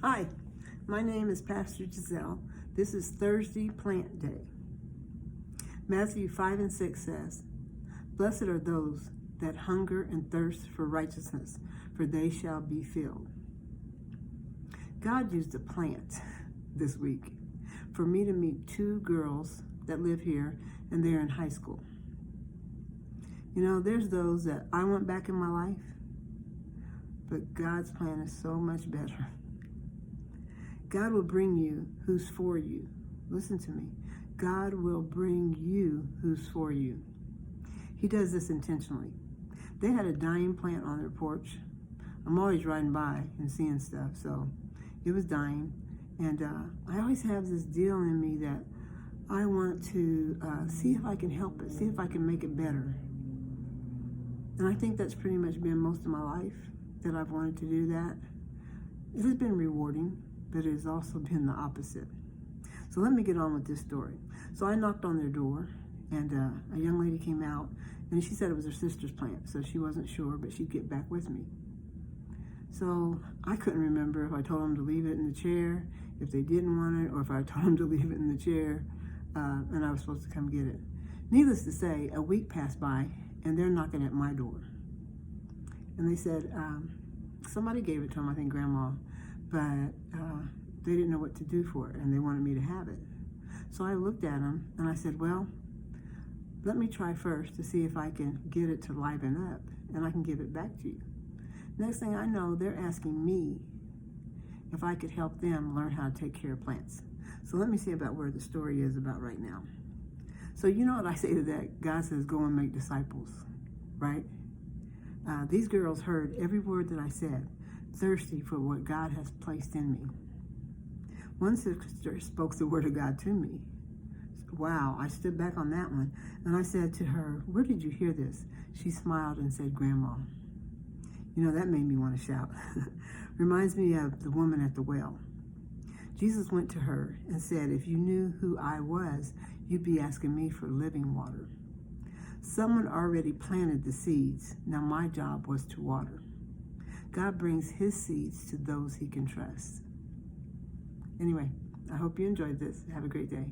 Hi, my name is Pastor Giselle. This is Thursday Plant Day. Matthew 5 and 6 says, "Blessed are those that hunger and thirst for righteousness, for they shall be filled." God used a plant this week for me to meet two girls that live here, and they're in high school. You know, there's those that I want back in my life, but God's plan is so much better. God will bring you who's for you. Listen to me. God will bring you who's for you. He does this intentionally. They had a dying plant on their porch. I'm always riding by and seeing stuff, so it was dying. And I always have this deal in me that I want to see if I can help it, see if I can make it better. And I think that's pretty much been most of my life, that I've wanted to do that. It has been rewarding, but it has also been the opposite. So let me get on with this story. So I knocked on their door, and a young lady came out, and she said it was her sister's plant, so she wasn't sure, but she'd get back with me. So I couldn't remember if I told them to leave it in the chair, if they didn't want it, or if I told them to leave it in the chair, and I was supposed to come get it. Needless to say, a week passed by, and they're knocking at my door. And they said, somebody gave it to them, I think Grandma, but they didn't know what to do for it, and they wanted me to have it. So I looked at them, and I said, well, let me try first to see if I can get it to liven up, and I can give it back to you. Next thing I know, they're asking me if I could help them learn how to take care of plants. So let me see about where the story is about right now. So you know what I say to that? God says, go and make disciples, right? These girls heard every word that I said, thirsty for what God has placed in me. One sister spoke the word of God to me. Wow, I stood back on that one, and I said to her, where did you hear this? She smiled and said, Grandma. You know, that made me want to shout. Reminds me of the woman at the well. Jesus went to her and said, if you knew who I was, you'd be asking me for living water. Someone already planted the seeds. Now my job was to water. God brings his seeds to those he can trust. Anyway, I hope you enjoyed this. Have a great day.